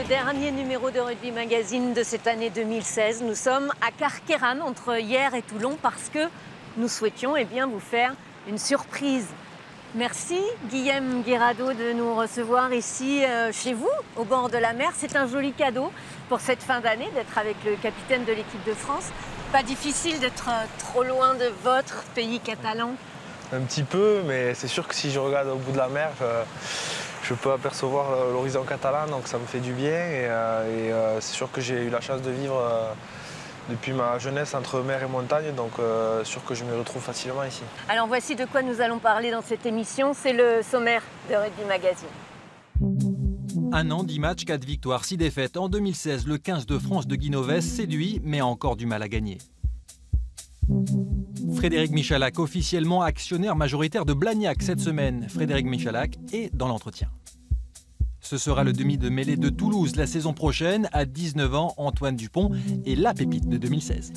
dernier numéro de Rugby Magazine de cette année 2016. Nous sommes à Carqueiranne, entre Hyères et Toulon, parce que nous souhaitions vous faire une surprise. Merci Guillaume Guirado de nous recevoir ici chez vous, au bord de la mer. C'est un joli cadeau pour cette fin d'année d'être avec le capitaine de l'équipe de France. Pas difficile d'être trop loin de votre pays catalan? Un petit peu, mais c'est sûr que si je regarde au bout de la mer, je peux apercevoir l'horizon catalan, donc ça me fait du bien. C'est sûr que j'ai eu la chance de vivre depuis ma jeunesse entre mer et montagne, donc sûr que je me retrouve facilement ici. Alors voici de quoi nous allons parler dans cette émission, c'est le sommaire de Rugby Magazine. 1 an, 10 matchs, 4 victoires, 6 défaites. En 2016, le 15 de France de Guy Novès séduit, mais a encore du mal à gagner. Frédéric Michalak, officiellement actionnaire majoritaire de Blagnac cette semaine. Frédéric Michalak est dans l'entretien. Ce sera le demi de mêlée de Toulouse la saison prochaine. À 19 ans, Antoine Dupont est la pépite de 2016.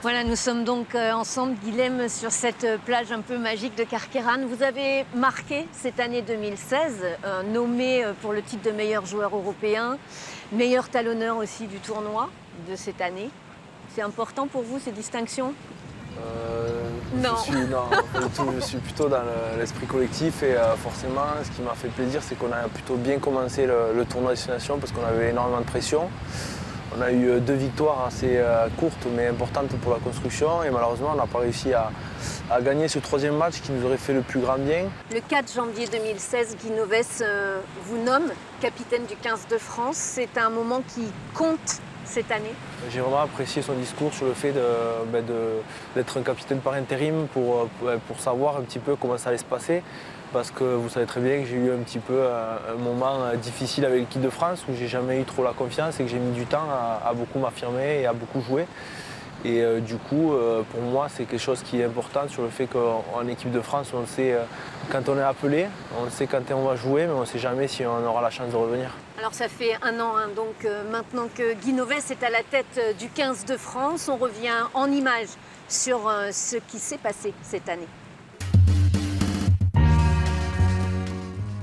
Voilà, nous sommes donc ensemble, Guilhem, sur cette plage un peu magique de Carqueiranne. Vous avez marqué cette année 2016, nommé pour le titre de meilleur joueur européen, meilleur talonneur aussi du tournoi de cette année. C'est important pour vous, ces distinctions? Non. Je suis plutôt dans l'esprit collectif et forcément, ce qui m'a fait plaisir, c'est qu'on a plutôt bien commencé le tournoi Destination parce qu'on avait énormément de pression. On a eu 2 victoires assez courtes mais importantes pour la construction et malheureusement, on n'a pas réussi à gagner ce 3e match qui nous aurait fait le plus grand bien. Le 4 janvier 2016, Guy Novès vous nomme capitaine du 15 de France. C'est un moment qui compte cette année? J'ai vraiment apprécié son discours sur le fait d'être un capitaine par intérim pour savoir un petit peu comment ça allait se passer. Parce que vous savez très bien que j'ai eu un petit peu un moment difficile avec l'équipe de France où j'ai jamais eu trop la confiance et que j'ai mis du temps à beaucoup m'affirmer et à beaucoup jouer. Et du coup, pour moi, c'est quelque chose qui est important sur le fait qu'en équipe de France, on sait quand on est appelé, on sait quand on va jouer, mais on ne sait jamais si on aura la chance de revenir. Alors ça fait 1 an, donc maintenant que Guy Novès est à la tête du 15 de France, on revient en images sur ce qui s'est passé cette année.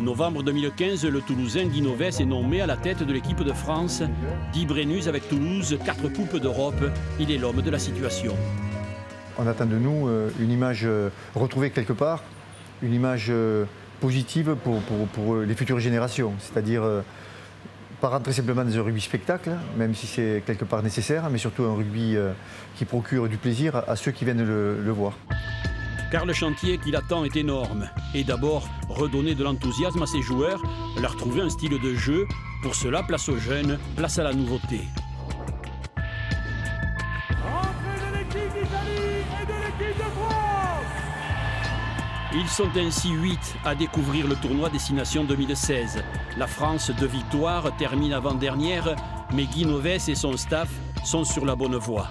Novembre 2015, le Toulousain Guy Novès est nommé à la tête de l'équipe de France. 10 Brennus avec Toulouse, 4 Coupes d'Europe. Il est l'homme de la situation. On attend de nous une image retrouvée quelque part, une image positive pour les futures générations. C'est-à-dire pas rentrer simplement dans un rugby spectacle, même si c'est quelque part nécessaire, mais surtout un rugby qui procure du plaisir à ceux qui viennent le voir. Car le chantier qui l'attend est énorme. Et d'abord, redonner de l'enthousiasme à ses joueurs, leur trouver un style de jeu. Pour cela, place aux jeunes, place à la nouveauté. Entrée de l'équipe d'Italie et de l'équipe de France! Ils sont ainsi 8 à découvrir le tournoi Destination 2016. La France, 2 victoires, termine avant-dernière, mais Guy Novès et son staff sont sur la bonne voie.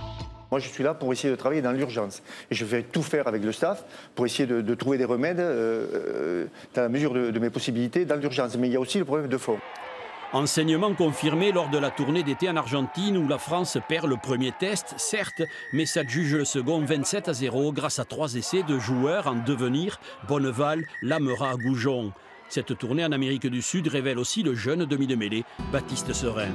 Moi, je suis là pour essayer de travailler dans l'urgence. Et je vais tout faire avec le staff pour essayer de trouver des remèdes dans la mesure de mes possibilités dans l'urgence. Mais il y a aussi le problème de fond. Enseignement confirmé lors de la tournée d'été en Argentine où la France perd le premier test, certes, mais s'adjuge le second 27-0 grâce à 3 essais de joueurs en devenir, Bonneval, Lamera, Goujon. Cette tournée en Amérique du Sud révèle aussi le jeune demi de mêlée, Baptiste Serin.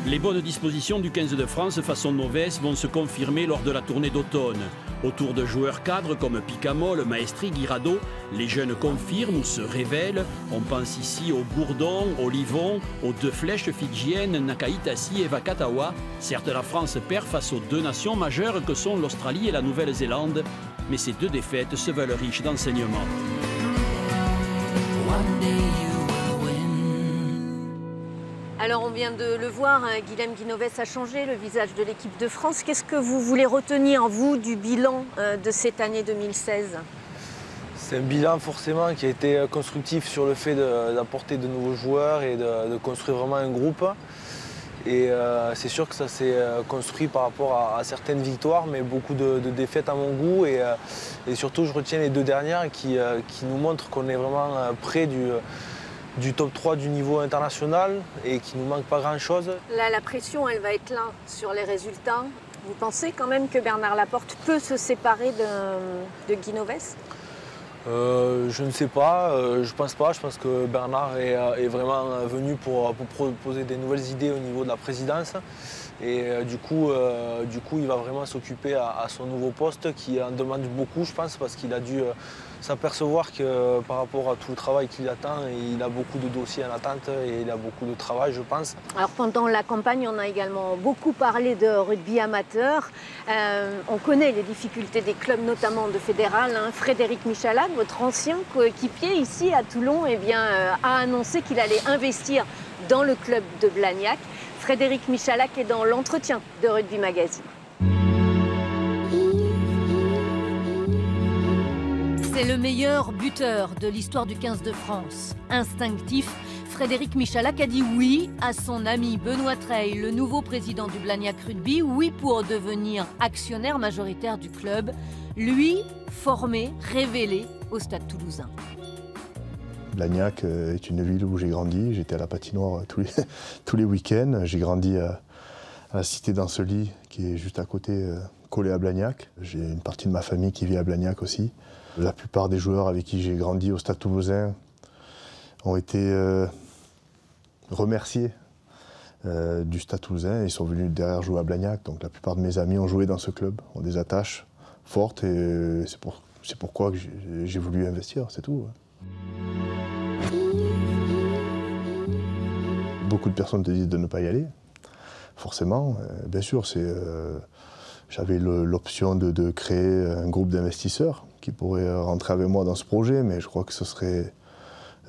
Les bonnes dispositions du 15 de France façon Novès vont se confirmer lors de la tournée d'automne. Autour de joueurs cadres comme Picamol, Maestri, Guirado, les jeunes confirment ou se révèlent. On pense ici aux Gourdon, aux Livon, aux 2 flèches fidjiennes, Nakaitasi et Vakatawa. Certes, la France perd face aux 2 nations majeures que sont l'Australie et la Nouvelle-Zélande, mais ces 2 défaites se veulent riches d'enseignements. Alors on vient de le voir, Guilhem Guy Novès a changé le visage de l'équipe de France. Qu'est-ce que vous voulez retenir, vous, du bilan de cette année 2016? C'est un bilan forcément qui a été constructif sur le fait d'apporter de nouveaux joueurs et de construire vraiment un groupe. Et c'est sûr que ça s'est construit par rapport à certaines victoires, mais beaucoup de défaites à mon goût. Et surtout, je retiens les 2 dernières qui nous montrent qu'on est vraiment près du top 3 du niveau international et qu'il ne nous manque pas grand-chose. Là, la pression, elle va être là sur les résultats. Vous pensez quand même que Bernard Laporte peut se séparer de Guy Novès? Je ne sais pas, je pense pas. Je pense que Bernard est vraiment venu pour proposer des nouvelles idées au niveau de la présidence. Et du coup, il va vraiment s'occuper à son nouveau poste qui en demande beaucoup, je pense, parce qu'il a dû s'apercevoir que par rapport à tout le travail qu'il attend, il a beaucoup de dossiers en attente et il a beaucoup de travail, je pense. Alors pendant la campagne, on a également beaucoup parlé de rugby amateur. On connaît les difficultés des clubs, notamment de fédéral. Frédéric Michalak, votre ancien coéquipier ici à Toulon, a annoncé qu'il allait investir dans le club de Blagnac. Frédéric Michalak est dans l'entretien de Rugby Magazine. C'est le meilleur buteur de l'histoire du 15 de France. Instinctif, Frédéric Michalak a dit oui à son ami Benoît Treille, le nouveau président du Blagnac Rugby, oui pour devenir actionnaire majoritaire du club, lui formé, révélé au Stade Toulousain. Blagnac est une ville où j'ai grandi, j'étais à la patinoire tous les week-ends, j'ai grandi à la cité d'Ancely qui est juste à côté, collée à Blagnac. J'ai une partie de ma famille qui vit à Blagnac aussi. La plupart des joueurs avec qui j'ai grandi au Stade Toulousain ont été remerciés du Stade Toulousain. Ils sont venus derrière jouer à Blagnac. Donc la plupart de mes amis ont joué dans ce club, ont des attaches fortes et c'est pourquoi j'ai voulu investir, c'est tout. Beaucoup de personnes te disent de ne pas y aller, forcément. Bien sûr, j'avais l'option de créer un groupe d'investisseurs qui pourraient rentrer avec moi dans ce projet, mais je crois que ce serait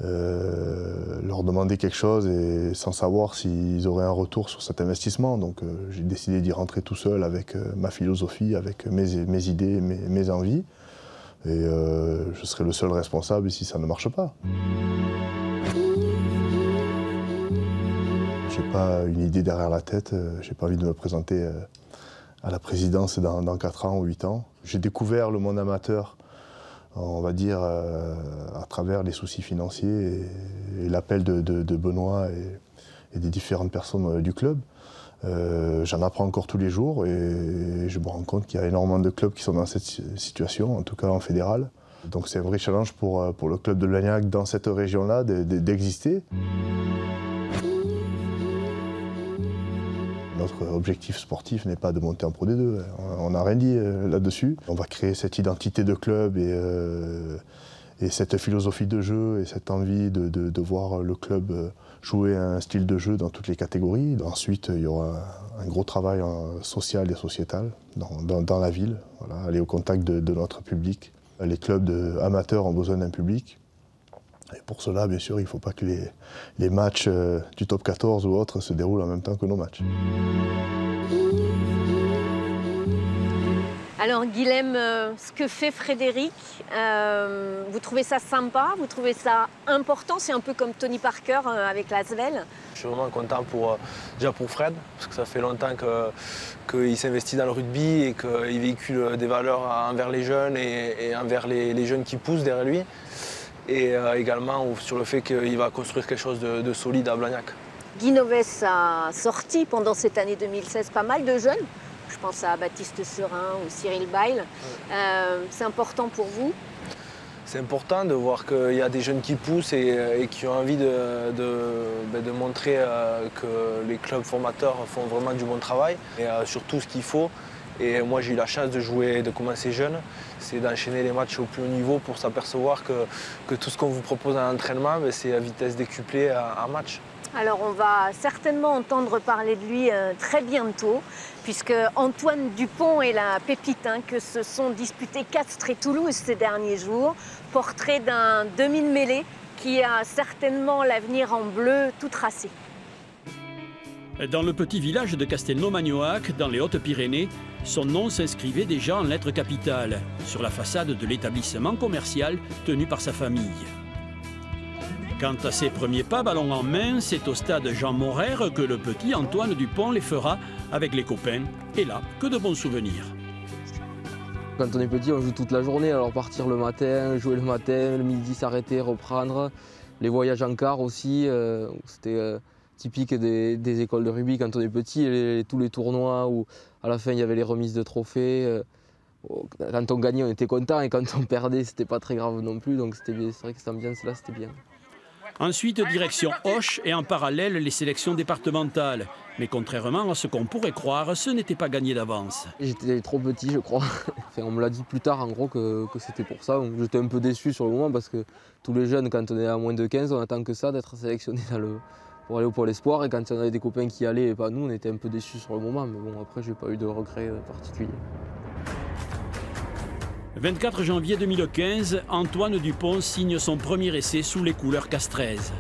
leur demander quelque chose et sans savoir s'ils auraient un retour sur cet investissement. Donc j'ai décidé d'y rentrer tout seul avec ma philosophie, avec mes idées, mes envies. Et je serai le seul responsable si ça ne marche pas. J'ai pas une idée derrière la tête, j'ai pas envie de me présenter à la présidence dans 4 ans ou 8 ans. J'ai découvert le monde amateur, on va dire, à travers les soucis financiers et l'appel de Benoît et des différentes personnes du club. J'en apprends encore tous les jours et je me rends compte qu'il y a énormément de clubs qui sont dans cette situation, en tout cas en fédéral. Donc c'est un vrai challenge pour le club de Blagnac dans cette région-là d'exister. Notre objectif sportif n'est pas de monter en Pro D2, on n'a rien dit là-dessus. On va créer cette identité de club et cette philosophie de jeu et cette envie de voir le club jouer un style de jeu dans toutes les catégories. Ensuite, il y aura un gros travail social et sociétal dans la ville, voilà, aller au contact de notre public. Les clubs amateurs ont besoin d'un public. Et pour cela, bien sûr, il ne faut pas que les matchs du top 14 ou autres se déroulent en même temps que nos matchs. Alors Guilhem, ce que fait Frédéric, vous trouvez ça sympa? Vous trouvez ça important? C'est un peu comme Tony Parker avec l'Asvel. Je suis vraiment content déjà pour Fred, parce que ça fait longtemps qu'il s'investit dans le rugby et qu'il véhicule des valeurs envers les jeunes et envers les jeunes qui poussent derrière lui. Et également sur le fait qu'il va construire quelque chose de solide à Blagnac. Guy Novès a sorti pendant cette année 2016 pas mal de jeunes. Je pense à Baptiste Serin ou Cyril Bail. C'est important pour vous? C'est important de voir qu'il y a des jeunes qui poussent et qui ont envie de montrer que les clubs formateurs font vraiment du bon travail et surtout ce qu'il faut. Et moi j'ai eu la chance de commencer jeune, c'est d'enchaîner les matchs au plus haut niveau pour s'apercevoir que tout ce qu'on vous propose en entraînement, c'est à vitesse décuplée en match. Alors on va certainement entendre parler de lui très bientôt, puisque Antoine Dupont et la pépite que se sont disputés Castres et Toulouse ces derniers jours. Portrait d'un demi-mêlée qui a certainement l'avenir en bleu tout tracé. Dans le petit village de Castelnau-Magnoac, dans les Hautes-Pyrénées, son nom s'inscrivait déjà en lettres capitales, sur la façade de l'établissement commercial tenu par sa famille. Quant à ses premiers pas ballon en main, c'est au stade Jean Morère que le petit Antoine Dupont les fera avec les copains. Et là, que de bons souvenirs. Quand on est petit, on joue toute la journée, alors partir le matin, jouer le matin, le midi s'arrêter, reprendre. Les voyages en car aussi, c'était typique des écoles de rugby quand on est petit, tous les tournois où à la fin il y avait les remises de trophées. Quand on gagnait, on était content et quand on perdait, c'était pas très grave non plus. Donc c'est vrai que cette ambiance-là, c'était bien. Ensuite, direction Auch et en parallèle les sélections départementales. Mais contrairement à ce qu'on pourrait croire, ce n'était pas gagné d'avance. J'étais trop petit, je crois. Enfin, on me l'a dit plus tard, en gros, que c'était pour ça. J'étais un peu déçu sur le moment parce que tous les jeunes, quand on est à moins de 15, on attend que ça, d'être sélectionné pour aller au Pôle Espoir. Et quand on avait des copains qui allaient et pas nous, on était un peu déçus sur le moment. Mais bon, après, j'ai pas eu de regrets particuliers. 24 janvier 2015, Antoine Dupont signe son premier essai sous les couleurs castraises.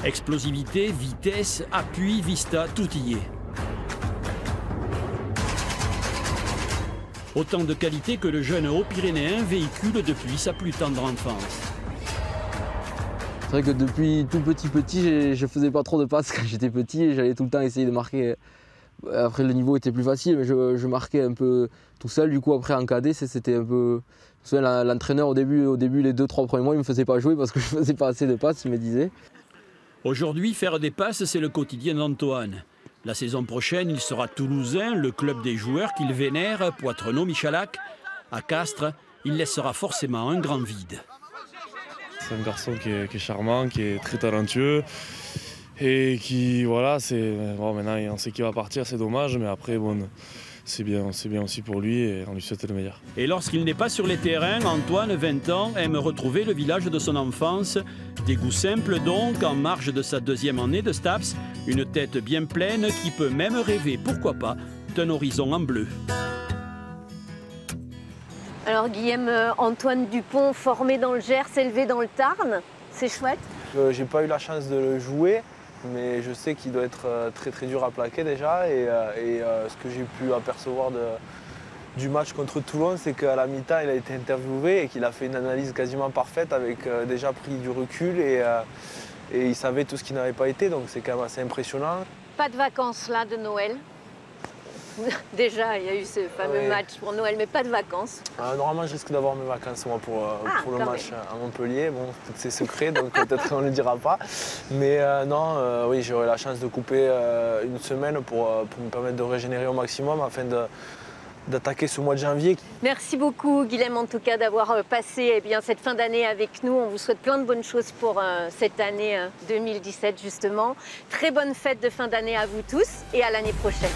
Explosivité, vitesse, appui, vista, tout y est. Autant de qualités que le jeune Haut-Pyrénéen véhicule depuis sa plus tendre enfance. C'est vrai que depuis tout petit, je faisais pas trop de passes quand j'étais petit et j'allais tout le temps essayer de marquer. Après, le niveau était plus facile, mais je marquais un peu tout seul. Du coup, après, en cadet, c'était un peu... L'entraîneur, au début, les 2-3 premiers mois, il ne me faisait pas jouer parce que je ne faisais pas assez de passes, il me disait. Aujourd'hui, faire des passes, c'est le quotidien d'Antoine. La saison prochaine, il sera toulousain, le club des joueurs qu'il vénère, Poitrenaud-Michalak. À Castres, il laissera forcément un grand vide. C'est un garçon qui est charmant, qui est très talentueux. Et qui, voilà, bon, maintenant on sait qu'il va partir, c'est dommage, mais après, bon, c'est bien aussi pour lui et on lui souhaite le meilleur. Et lorsqu'il n'est pas sur les terrains, Antoine, 20 ans, aime retrouver le village de son enfance. Des goûts simples donc, en marge de sa 2e année de STAPS, une tête bien pleine qui peut même rêver, pourquoi pas, d'un horizon en bleu. Alors Guillaume, Antoine Dupont, formé dans le Gers, élevé dans le Tarn, c'est chouette. J'ai pas eu la chance de le jouer, mais je sais qu'il doit être très très dur à plaquer déjà. Et ce que j'ai pu apercevoir du match contre Toulon, c'est qu'à la mi-temps, il a été interviewé et qu'il a fait une analyse quasiment parfaite avec déjà pris du recul et il savait tout ce qui n'avait pas été, donc c'est quand même assez impressionnant. Pas de vacances là de Noël. Déjà, il y a eu ce fameux match pour Noël, mais pas de vacances. Normalement, je risque d'avoir mes vacances moi, pour le match à Montpellier. Bon, c'est secret, donc peut-être qu'on ne le dira pas. Mais non, oui, j'aurai la chance de couper une semaine pour me permettre de régénérer au maximum afin d'attaquer ce mois de janvier. Merci beaucoup, Guilhem, en tout cas, d'avoir passé cette fin d'année avec nous. On vous souhaite plein de bonnes choses pour cette année 2017, justement. Très bonne fête de fin d'année à vous tous et à l'année prochaine.